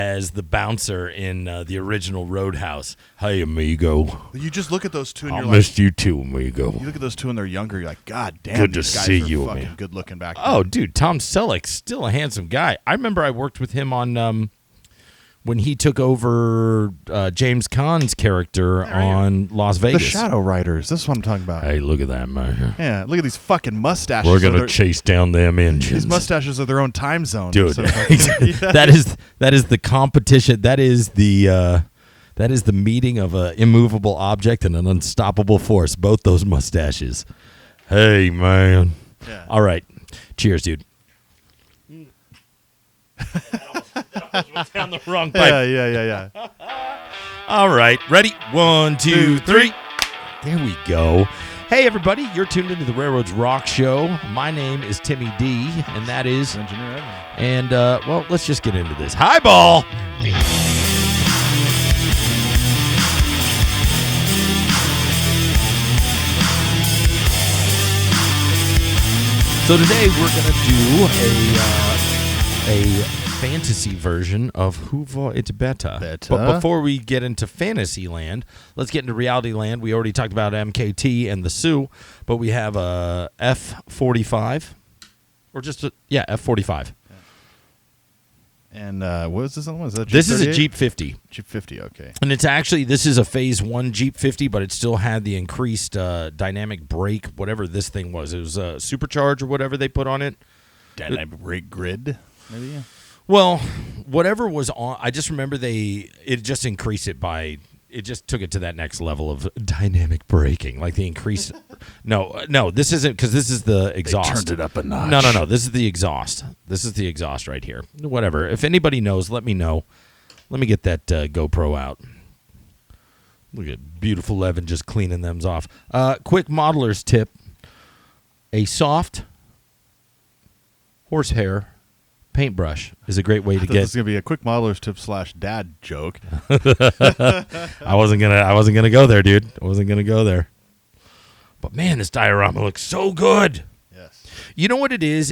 as the bouncer in the original Roadhouse. Hey, amigo. You just look at those two and I you're missed you too, amigo. You look at those two and they're younger. You're like, God damn, Good these to guys see are you, fucking man. good looking back then. Oh, dude, Tom Selleck's still a handsome guy. I remember I worked with him on when he took over James Caan's character on Las The Vegas. Shadow Riders. This is what I'm talking about. Hey, look at that, man. Yeah, look at these fucking mustaches. We're going to chase down them engines. These mustaches are their own time zone. Dude, So that is the competition. That is the meeting of an immovable object and an unstoppable force. Both those mustaches. Hey, man. Yeah. All right. Cheers, dude. That almost went down the wrong pipe. Yeah. All right. Ready? 1, 2, 3. There we go. Hey, everybody. You're tuned into the Railroads Rock Show. My name is Timmy D, and that is... Engineer Evan. And, well, let's just get into this. Highball! So today we're going to do a fantasy version of Who War It Better. But before we get into fantasy land, let's get into reality land. We already talked about MKT and the Sioux, but we have a F-45. Or just F-45. And what was this other one? Is that This is a Jeep 50. Jeep 50, okay. And it's actually, this is a Phase 1 Jeep 50, but it still had the increased dynamic brake, whatever this thing was. It was a supercharge or whatever they put on it. Dynamic brake grid, maybe? Yeah. Well, whatever was on, I just remember it just increased it by, it just took it to that next level of dynamic braking. Like the increased, no, this isn't, because this is the exhaust. They turned it up a notch. No, this is the exhaust. This is the exhaust right here. Whatever. If anybody knows, let me know. Let me get that GoPro out. Look at beautiful Evan just cleaning them off. Quick modeler's tip. A soft horsehair paintbrush is a great way to get. This is gonna be a quick modeler's tip / dad joke. I wasn't gonna go there, dude. I wasn't gonna go there. But man, this diorama looks so good. Yes. You know what it is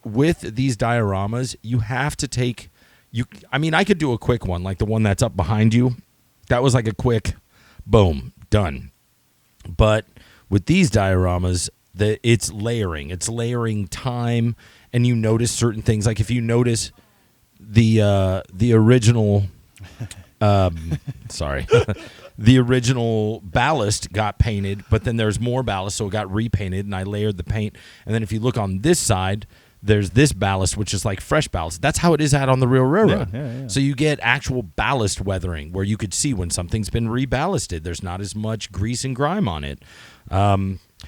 with these dioramas, you have to take. I could do a quick one, like the one that's up behind you. That was like a quick, boom, done. But with these dioramas, it's layering. It's layering time. And you notice certain things, like if you notice the original, the original ballast got painted, but then there's more ballast, so it got repainted, and I layered the paint. And then if you look on this side, there's this ballast, which is like fresh ballast. That's how it is out on the real railroad. Yeah. So you get actual ballast weathering, where you could see when something's been reballasted. There's not as much grease and grime on it.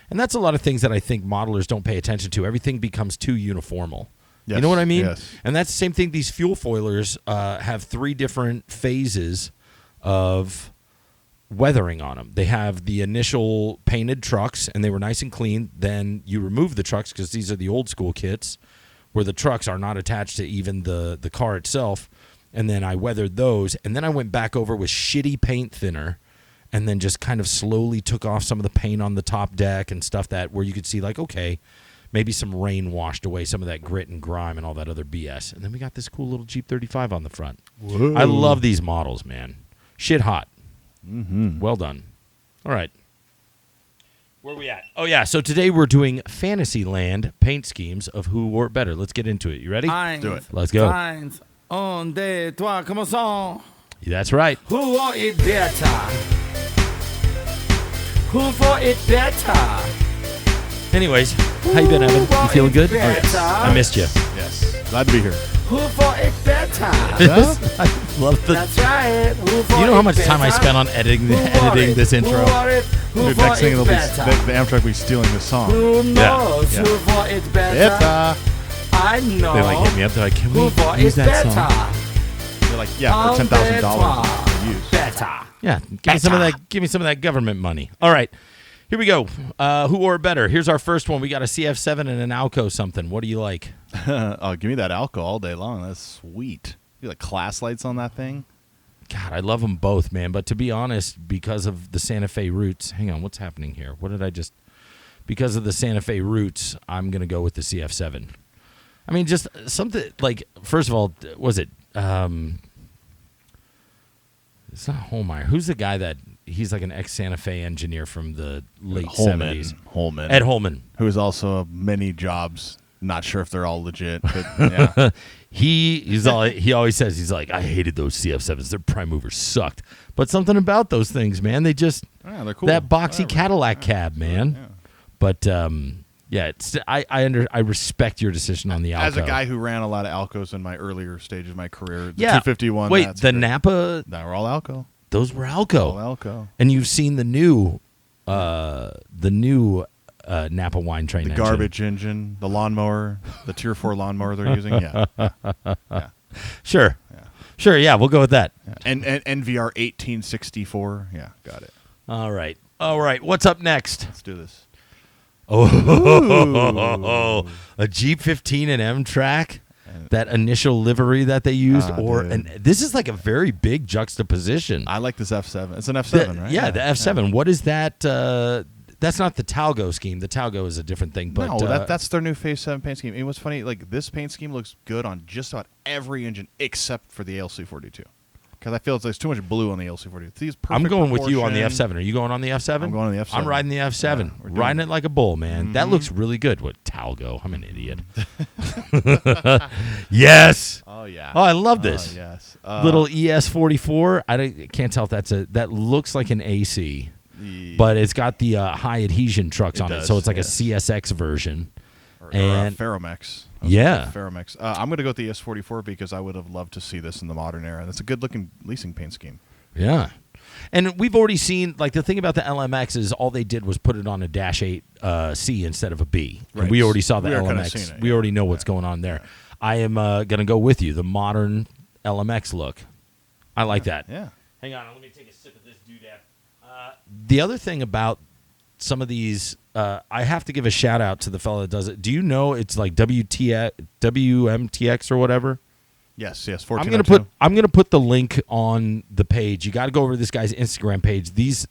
And that's a lot of things that I think modelers don't pay attention to. Everything becomes too uniformal. Yes, you know what I mean? yes. And that's the same thing. These fuel foilers have 3 different phases of weathering on them. They have the initial painted trucks, and they were nice and clean. Then you remove the trucks, because these are the old school kits, where the trucks are not attached to even the car itself. And then I weathered those. And then I went back over with shitty paint thinner, and then just kind of slowly took off some of the paint on the top deck and stuff that where you could see, like, okay, maybe some rain washed away some of that grit and grime and all that other BS. And then we got this cool little Jeep 35 on the front. Whoa. I love these models, man. Shit hot. Mm-hmm. Well done. All right. Where are we at? Oh, yeah. So today we're doing Fantasyland paint schemes of Who Wore It Better. Let's get into it. You ready? Let's do it. Let's go. Eins, un, deux, trois, commençons. That's right. Who wore it better? Who wore it better? Anyways, how you been, Evan? You feeling good? Oh, yes. I missed you. Yes. Glad to be here. Who wore it better? I love the. That's right. Who wore You know how it much time I better? spent on editing Who wore it? this Who intro? wore it? Who Dude, wore next thing it it'll be better? the Amtrak will be stealing this song. Who knows Yeah. who wore it better? Better. I know. They like hit me up. They're like, "Can Who wore we use it that better? song?" They're like, yeah, for $10,000 to use. Better. Yeah, give me some of that. Give me some of that government money. All right, here we go. Who wore it better? Here's our first one. We got a CF7 and an Alco something. What do you like? Oh, give me that alcohol all day long. That's sweet. You like class lights on that thing? God, I love them both, man. But to be honest, because of the Santa Fe roots, hang on, what's happening here? What did I just? Because of the Santa Fe roots, I'm gonna go with the CF7. I mean, just something like, first of all, was it It's not Holmeyer. Who's the guy that he's like an ex Santa Fe engineer from the late Holman. 70s? Holman. Ed Holman. Who is also many jobs. Not sure if they're all legit, but yeah. He always says, he's like, I hated those CF7s. Their prime movers sucked. But something about those things, man, they just Yeah, they're cool. that boxy Whatever. Cadillac cab, man. Yeah. But yeah, it's, I respect your decision on the Alco. As a guy who ran a lot of Alcos in my earlier stage of my career, the yeah. 251. Wait, that's the great. Napa, They were all Alco. those were Alco. All Alco. And you've seen the new Napa wine train The engine. garbage engine, the lawnmower, the Tier 4 lawnmower they're using. Yeah. Yeah. Sure. Yeah. Sure, yeah, we'll go with that. Yeah. And NVR 1864. Yeah, got it. All right. What's up next? Let's do this. Oh, a Jeep 15 and M track, that initial livery that they used, dude. this is like a very big juxtaposition. I like this F7. It's an F7, right? Yeah, the F7. Yeah. What is that? That's not the Talgo scheme. The Talgo is a different thing. But no, that's their new Phase 7 paint scheme. And what's funny, like this paint scheme looks good on just about every engine except for the LC42. Because I feel there's too much blue on the LC42. These I'm going with you on the proportion. F7. Are you going on the F7? I'm going on the F7. I'm riding the F7. Yeah, we're doing riding it. it like a bull, man. That looks really good. What, Talgo? I'm an idiot. Yes. Oh, yeah. Oh, I love this. Oh, yes. Little ES44. I can't tell if that looks like an AC, but it's got the high adhesion trucks It on it, does, so it's like yes. a CSX version. Or and Ferromex. Yeah. Ferromex. I'm going to go with the ES44 because I would have loved to see this in the modern era. That's a good-looking leasing paint scheme. Yeah. And we've already seen, like, the thing about the LMX is all they did was put it on a Dash 8 C instead of a B. Right. And we already saw the We already kinda LMX. seen it, We yeah. already know what's going on there. I am going to go with you, the modern LMX look. I like that. Yeah. Hang on, let me take a sip of this doodad. The other thing about some of these, I have to give a shout out to the fellow that does it. Do you know it's like WMTX or whatever? Yes, 1402. I'm gonna put the link on the page. You got to go over to this guy's Instagram page. These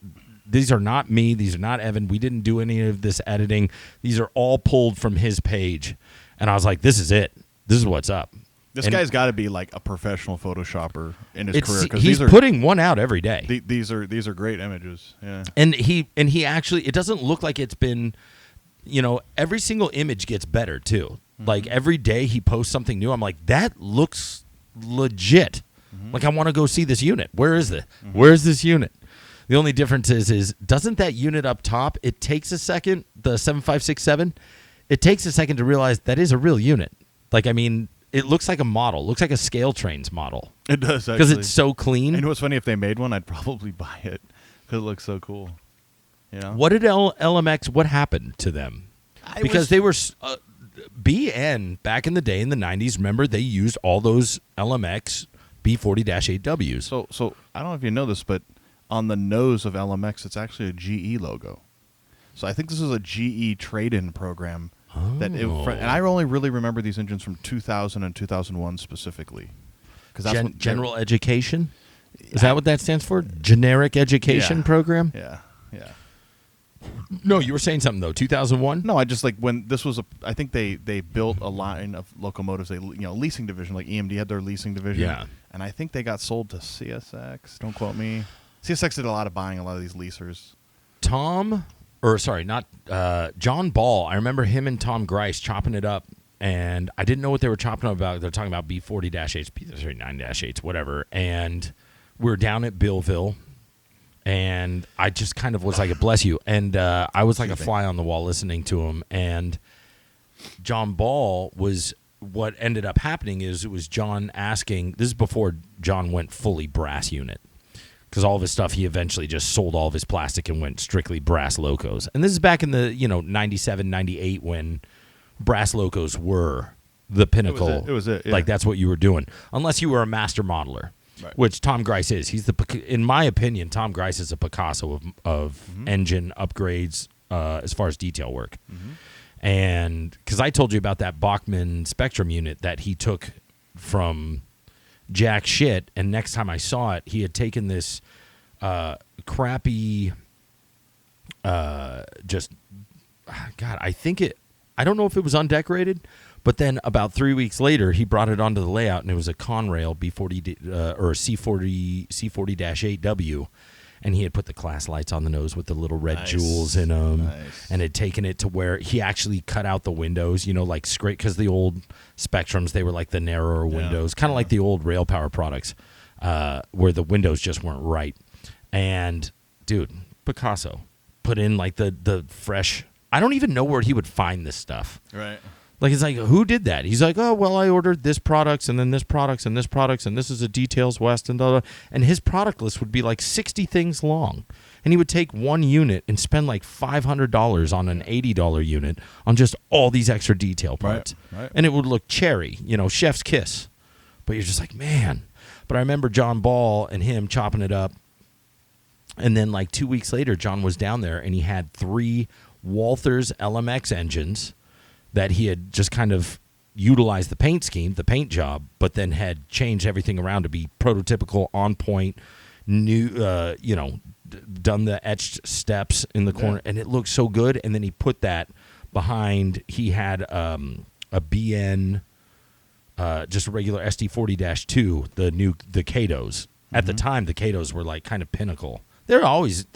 are not me. These are not Evan. We didn't do any of this editing. These are all pulled from his page. And I was like, this is it. This is what's up. This And guy's got to be like a professional Photoshopper in his career. 'Cause he's putting one out every day. These are great images. Yeah. And he actually, it doesn't look like it's been, every single image gets better too. Like every day he posts something new. I'm like, that looks legit. Like I want to go see this unit. Where is it? Where's this unit? The only difference is doesn't that unit up top, it takes a second, the 7567, it takes a second to realize that is a real unit. Like, I mean, it looks like a model. It looks like a Scale Trains model. It does, actually. Because it's so clean. And what's funny, if they made one, I'd probably buy it because it looks so cool. You know? What did LMX, what happened to them? Because they were BN back in the day in the 90s, remember they used all those LMX B40-8Ws. So I don't know if you know this, but on the nose of LMX, it's actually a GE logo. So I think this is a GE trade-in program. And I only really remember these engines from 2000 and 2001 specifically. Because General Education? Is that what that stands for? Generic Education Program? Yeah. No, you were saying something though. 2001? No, I just like when this was I think they built a line of locomotives. They leasing division, like EMD had their leasing division. Yeah. And I think they got sold to CSX. Don't quote me. CSX did a lot of buying a lot of these leasers. John Ball. I remember him and Tom Grice chopping it up, and I didn't know what they were chopping up about. They're talking about B40-8s, B39-8s, whatever. And we were down at Billville, and I just kind of was like, bless you. And I was like a fly on the wall listening to him. And John Ball was, what ended up happening is it was John asking, this is before John went fully brass unit. Because all of his stuff, he eventually just sold all of his plastic and went strictly brass locos. And this is back in the 97, 98 when brass locos were the pinnacle. It was it. Yeah. Like that's what you were doing, unless you were a master modeler, Right. which Tom Grice is. In my opinion, Tom Grice is a Picasso of engine upgrades as far as detail work. And because I told you about that Bachmann Spectrum unit that he took from jack shit, and next time I saw it, he had taken this crappy I don't know if it was undecorated, But then about 3 weeks later, he brought it onto the layout, and it was a Conrail B40 or C40-8W, and he had put the class lights on the nose with the little red jewels in them, and had taken it to where he actually cut out the windows, like scrape, because the old Spectrums, they were like the narrower windows, kind of like the old Rail Power products, where the windows just weren't right. And dude, Picasso put in like the fresh. I don't even know where he would find this stuff. Right. Like, it's like, who did that? He's like, oh, well, I ordered this products and then this products and this products, and this is a Details West and blah, blah. And his product list would be like 60 things long. And he would take one unit and spend like $500 on an $80 unit on just all these extra detail parts. Right. And it would look cherry, chef's kiss. But you're just like, man. But I remember John Ball and him chopping it up. And then like 2 weeks later, John was down there and he had 3 Walthers LMX engines that he had just kind of utilized the paint scheme, the paint job, but then had changed everything around to be prototypical, on point, new, done the etched steps in the corner, and it looked so good. And then he put that behind. He had a BN, just a regular SD40-2, the Katos. At the time, the Katos were like kind of pinnacle. They're always.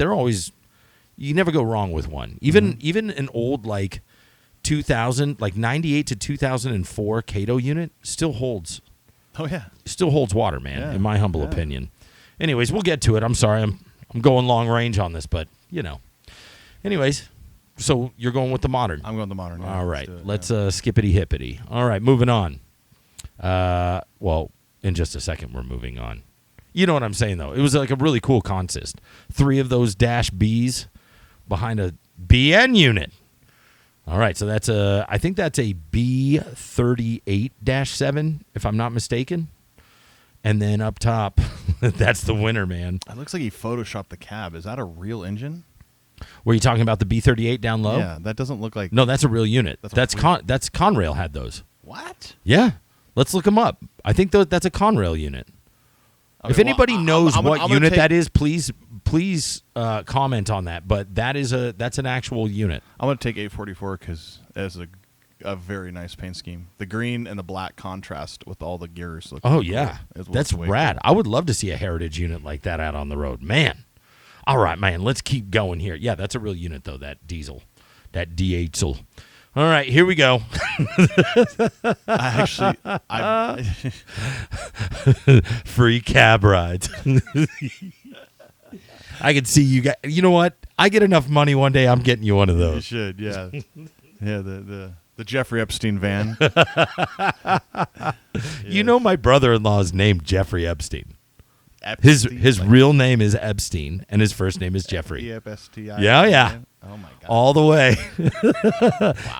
You never go wrong with one. Even an old like 2000, like 98 to 2004 Kato unit still holds. Oh yeah, still holds water, man. Yeah. In my humble opinion. Anyways, we'll get to it. I'm sorry, I'm going long range on this, but Anyways, so you're going with the modern. I'm going with the modern. Yeah, all right, let's let's skippity hippity. All right, moving on. Well, in just a second, we're moving on. You know what I'm saying, though. It was like a really cool consist. 3 of those Dash Bs behind a BN unit. All right, so I think that's a B38-7, if I'm not mistaken. And then up top, that's the winner, man. It looks like he photoshopped the cab. Is that a real engine? Were you talking about the B38 down low? Yeah, that doesn't look like... No, that's a real unit. That's Conrail had those. What? Yeah. Let's look them up. I think that's a Conrail unit. Okay, if anybody knows I'm what gonna unit take- that is, please comment on that. But that's an actual unit. I'm going to take 844 because it has a very nice paint scheme. The green and the black contrast with all the gears. Look Oh cool. yeah, It looks that's way rad. cool. I would love to see a Heritage unit like that out on the road, man. All right, man. Let's keep going here. Yeah, that's a real unit though. That diesel, that D8. All right, here we go. Free cab rides. I can see you got. You know what? I get enough money one day. I'm getting you one of You those. should, yeah. Yeah, the Jeffrey Epstein van. You know, my brother-in-law is named Jeffrey Epstein. Epstein, His like real name is Epstein, and his first name is Jeffrey. E-F-S-T-I. Yeah. Oh my god. All the way.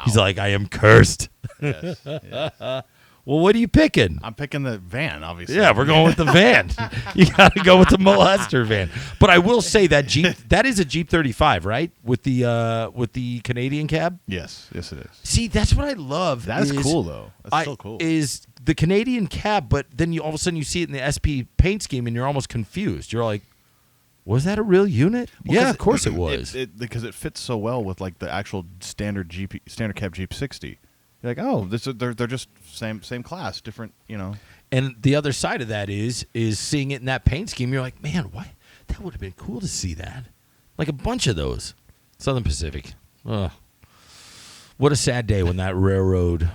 He's like, I am cursed. Yes, yeah. Well, what are you picking? I'm picking the van, obviously. Yeah, we're going with the van. You got to go with the molester van. But I will say that Jeep, that is a Jeep 35, right? With the Canadian cab. Yes, it is. See, that's what I love. That's cool though. That's so cool. Is the Canadian cab, but then all of a sudden you see it in the SP paint scheme, and you're almost confused. You're like, was that a real unit? Well, yeah, of course it was. Because it fits so well with like the actual standard cab Jeep 60. You're like, oh, they're just same class, different, And the other side of that is seeing it in that paint scheme. You're like, man, why? That would have been cool to see that. Like a bunch of those. Southern Pacific. Ugh. What a sad day when that railroad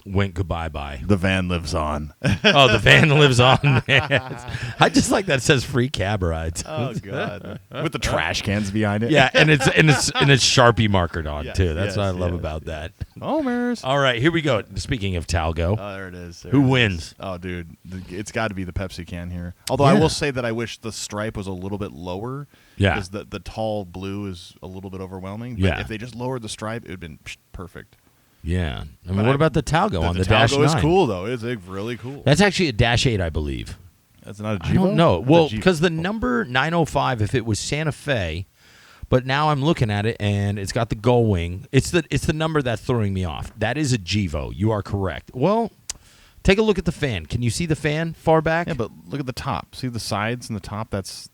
went goodbye. The van lives on. Oh, the van lives on, man. I just like that it says free cab rides. Oh god, with the trash cans behind it. Yeah, and it's Sharpie markered on Yes, too. That's yes, what I love yes, about that. Homers. All right, here we go. Speaking of Talgo, Oh, there it is. who wins? Oh, dude, it's got to be the Pepsi can here. Although Yeah. I will say that I wish the stripe was a little bit lower. Yeah. Because the tall blue is a little bit overwhelming. But Yeah. if they just lowered the stripe, it would have been perfect. Yeah. I mean, But what about the Talgo on the Dash Talgo 9? is cool though. It's really cool. That's actually a Dash 8, I believe. That's not a Jeep. I don't know. Well, because the number 905, if it was Santa Fe, but now I'm looking at it and it's got the gull wing. It's the number that's throwing me off. That is a Gevo. You are correct. Well, take a look at the fan. Can you see the fan far back? Yeah, but look at the top. See the sides and the top. It's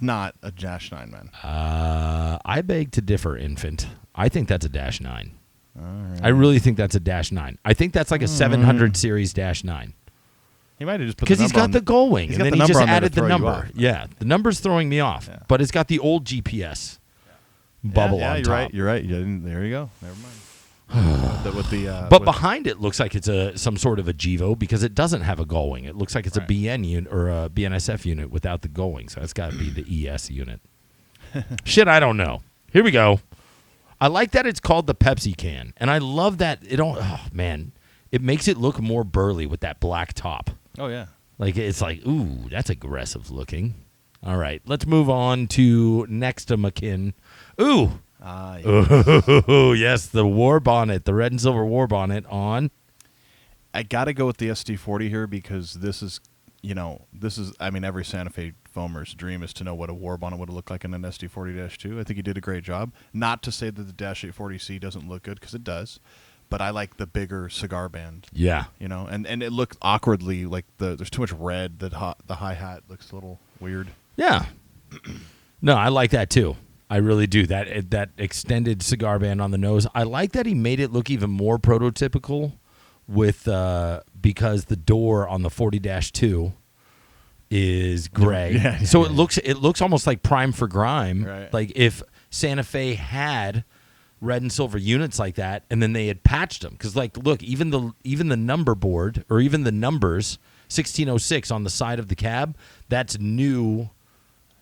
not a Dash 9, man. I beg to differ, infant. I think that's a Dash 9. right. I really think that's a -9. I think that's like a 700 series -9. He might have just put Because the he's number got on the gull wing, he's and got then the he just number on there to added the throw you number. off. Yeah, the number's throwing me off, Yeah. but it's got the old GPS bubble yeah, on you're top. right. You're right. There you go. Never mind. But behind it looks like it's some sort of a Gevo because it doesn't have a gull wing. It looks like it's a Right. BN unit or a BNSF unit without the gull wing. So that's got to be the ES unit. Shit, I don't know. Here we go. I like that it's called the Pepsi can, and I love that it don't. Oh man, it makes it look more burly with that black top. Oh yeah. Like it's like, ooh, that's aggressive looking. All right, let's move on to next to McKinn. Ooh. Yeah. Oh, yes, the war bonnet, the red and silver war bonnet on. I got to go with the SD40 here because this is, I mean, every Santa Fe foamer's dream is to know what a war bonnet would look like in an SD40-2. I think he did a great job. Not to say that the -840C doesn't look good, because it does, but I like the bigger cigar band. Yeah. And it looked awkwardly like there's too much red. The hi-hat looks a little weird. Yeah. No, I like that too. I really do. That extended cigar band on the nose. I like that he made it look even more prototypical with because the door on the 40-2 is gray. Yeah. So it looks almost like Prime for Grime. Right. Like if Santa Fe had red and silver units like that and then they had patched them, cuz like look, even the number board or even the numbers 1606 on the side of the cab, that's new.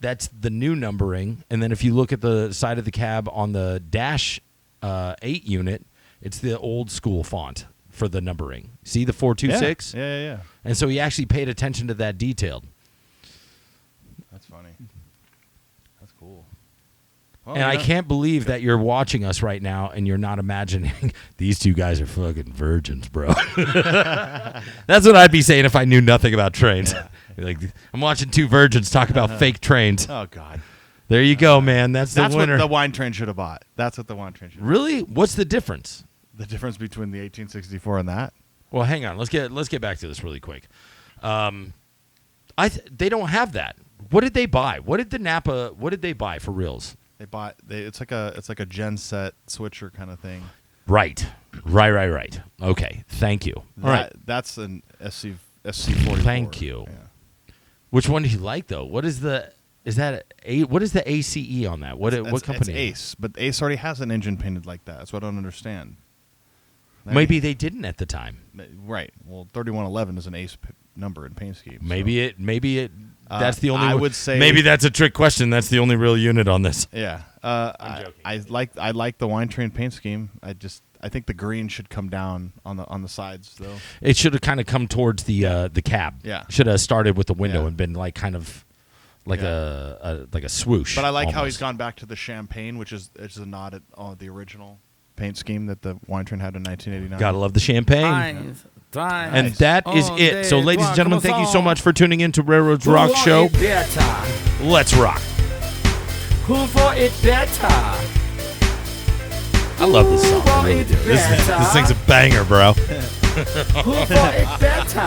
That's the new numbering. And then if you look at the side of the cab on the dash 8 unit, it's the old school font for the numbering. See the 426? Yeah. And so he actually paid attention to that detail. That's funny. That's cool. And I can't believe that you're watching us right now and you're not imagining these two guys are fucking virgins, bro. That's what I'd be saying if I knew nothing about trains. Yeah. Like, I'm watching two virgins talk about fake trains. Oh, God. There you go, man. That's the winner. What the wine train should have bought. That's what the wine train should have bought. Really? What's the difference? The difference between the 1864 and that? Well, hang on. Let's get back to this really quick. They don't have that. What did they buy? What did they buy for reals? It's like a gen set switcher kind of thing. Right. Okay. Thank you. All right. That's an SC44. Thank you. Yeah. Which one do you like though? What is the ACE on that? What company? It's Ace, but Ace already has an engine painted like that. That's what I don't understand. Maybe they didn't at the time. Right. Well, 3111 is an Ace number in paint scheme. Maybe it. That's the only. I would say maybe that's a trick question. That's the only real unit on this. Yeah. I'm joking. I like the wine train paint scheme. I think the green should come down on the sides though. It should have kind of come towards the cab. Yeah. Should have started with the window Yeah. and been like kind of like a swoosh. But I like how almost. he's gone back to the champagne, which is a nod at the original paint scheme that the wine train had in 1989. Gotta love the champagne. And that is it. So, ladies and gentlemen, thank you so much for tuning in to Railroads Rock Show. Let's rock. Who for it better? I love this song. I really do. This thing's a banger, bro. Who for it better?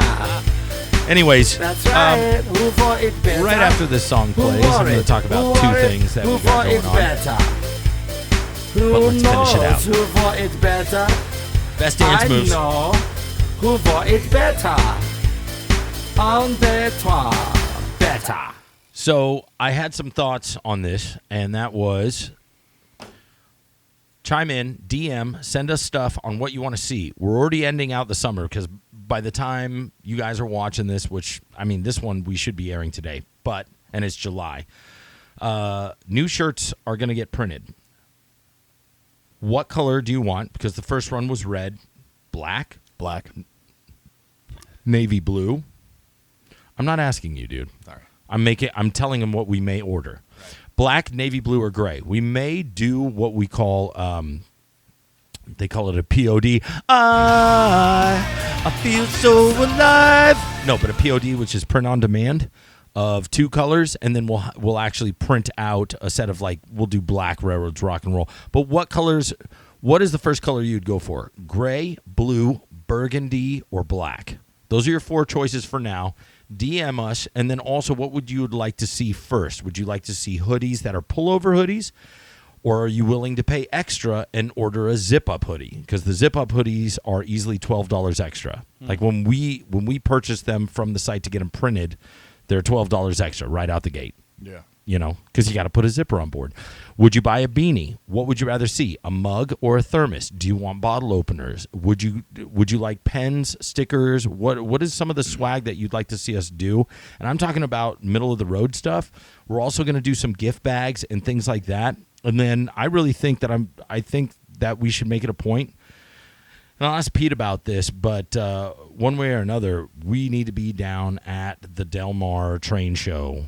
Anyways, That's right. Who for it better? right after this song plays, I'm going to talk about two things that we got going on. Who But let's finish it out. knows who for it better? Best dance I moves. know who for it better. On the toi better. So I had some thoughts on this, and that was chime in, DM, send us stuff on what you want to see. We're already ending out the summer because by the time you guys are watching this, which, I mean, this one we should be airing today, and it's July, new shirts are going to get printed. What color do you want? Because the first one was red, black, navy blue. I'm not asking you, dude. Sorry. I'm telling him what we may order. Right. Black, navy blue, or gray. We may do what we call they call it a POD. I feel so alive. No, but a POD, which is print on demand of two colors, and then we'll actually print out a set of we'll do black Railroads Rock and Roll. But what colors? What is the first color you'd go for? Gray, blue, burgundy, or black? Those are your four choices for now. DM us, and then also what would you like to see first? Would you like to see hoodies that are pullover hoodies? Or are you willing to pay extra and order a zip-up hoodie? Because the zip-up hoodies are easily $12 extra. Like when we purchase them from the site to get them printed, they're $12 extra right out the gate. Yeah. You know, because you got to put a zipper on board. Would you buy a beanie? What would you rather see, a mug or a thermos? Do you want bottle openers? Would you like pens, stickers? What is some of the swag that you'd like to see us do? And I'm talking about middle of the road stuff. We're also going to do some gift bags and things like that. And then I really think that we should make it a point. And I'll ask Pete about this, but one way or another, we need to be down at the Del Mar train show.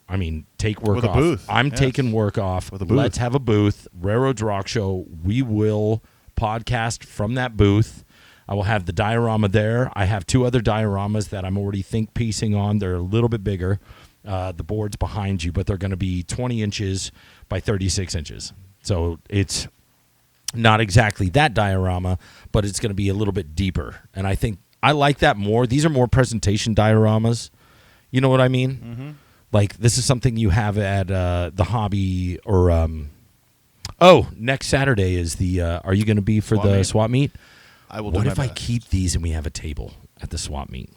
I mean, take work with off. A booth. I'm taking work off. With a booth. Let's have a booth. Railroads Rock Show. We will podcast from that booth. I will have the diorama there. I have 2 other dioramas that I'm already think piecing on. They're a little bit bigger. The board's behind you, but they're going to be 20 inches by 36 inches. So it's not exactly that diorama, but it's going to be a little bit deeper. And I think I like that more. These are more presentation dioramas. You know what I mean? Mm-hmm. Like, this is something you have at the hobby or next Saturday is the are you going to be for swap the meet. swap meet? I will What do if my I best. keep these and we have a table at the swap meet?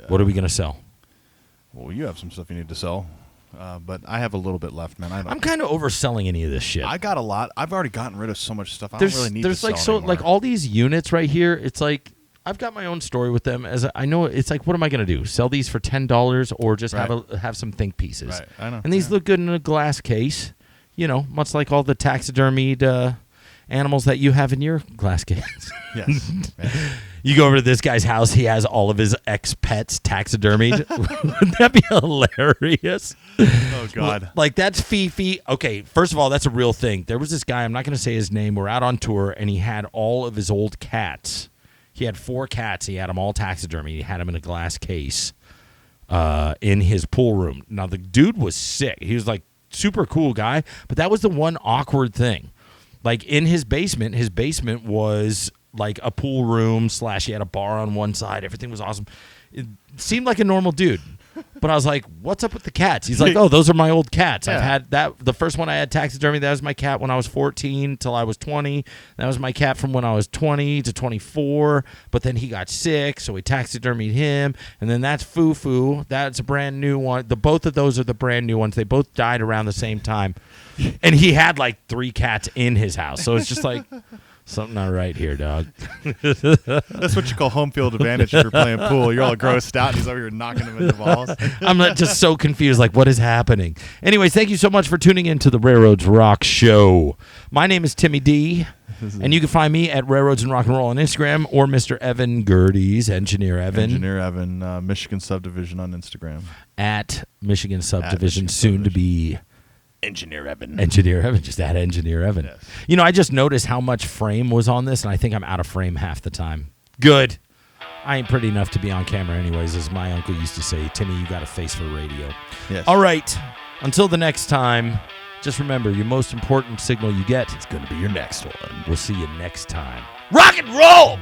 What are we going to sell? Well, you have some stuff you need to sell, but I have a little bit left, man. I'm kind of overselling any of this shit. I got a lot. I've already gotten rid of so much stuff. I don't really need to like sell anymore. like all these units right here. It's like I've got my own story with them. As I know, it's like, what am I going to do? Sell these for $10 or just have some think pieces? Right, I know. And these look good in a glass case. You know, much like all the taxidermied animals that you have in your glass case. Yes. You go over to this guy's house. He has all of his ex-pets taxidermied. Wouldn't that be hilarious? Oh, God. Like, that's Fifi. Okay, first of all, that's a real thing. There was this guy, I'm not going to say his name. We're out on tour, and he had all of his old cats. He had 4 cats. He had them all taxidermy. He had them in a glass case in his pool room. Now, the dude was sick. He was, like, super cool guy, but that was the one awkward thing. Like, in his basement was like a pool room / he had a bar on one side. Everything was awesome. It seemed like a normal dude. But I was like, what's up with the cats? He's like, oh, those are my old cats. Yeah. I've had that. The first one I had taxidermy, that was my cat when I was 14 till I was 20. That was my cat from when I was 20 to 24. But then he got sick, so we taxidermied him. And then that's Foo-Foo. That's a brand new one. Both of those are the brand new ones. They both died around the same time. And he had like 3 cats in his house. So it's just like... something not right here, dog. That's what you call home field advantage if you're playing pool. You're all grossed out, and he's over here knocking them into balls. I'm just so confused, like, what is happening? Anyways, thank you so much for tuning in to the Railroads Rock Show. My name is Timmy D, and you can find me at Railroads and Rock and Roll on Instagram or Mr. Evan Gerdes, Engineer Evan. Engineer Evan, Michigan Subdivision on Instagram. At Michigan Subdivision, Michigan soon to be... Engineer Evan. Engineer Evan, just add Engineer Evan. Yes. You know, I just noticed how much frame was on this, and I think I'm out of frame half the time. Good. I ain't pretty enough to be on camera anyways, as my uncle used to say, Timmy, you got a face for radio. Yes. All right. Until the next time, just remember, your most important signal you get, It's going to be your next one. we'll see you next time. Rock and roll!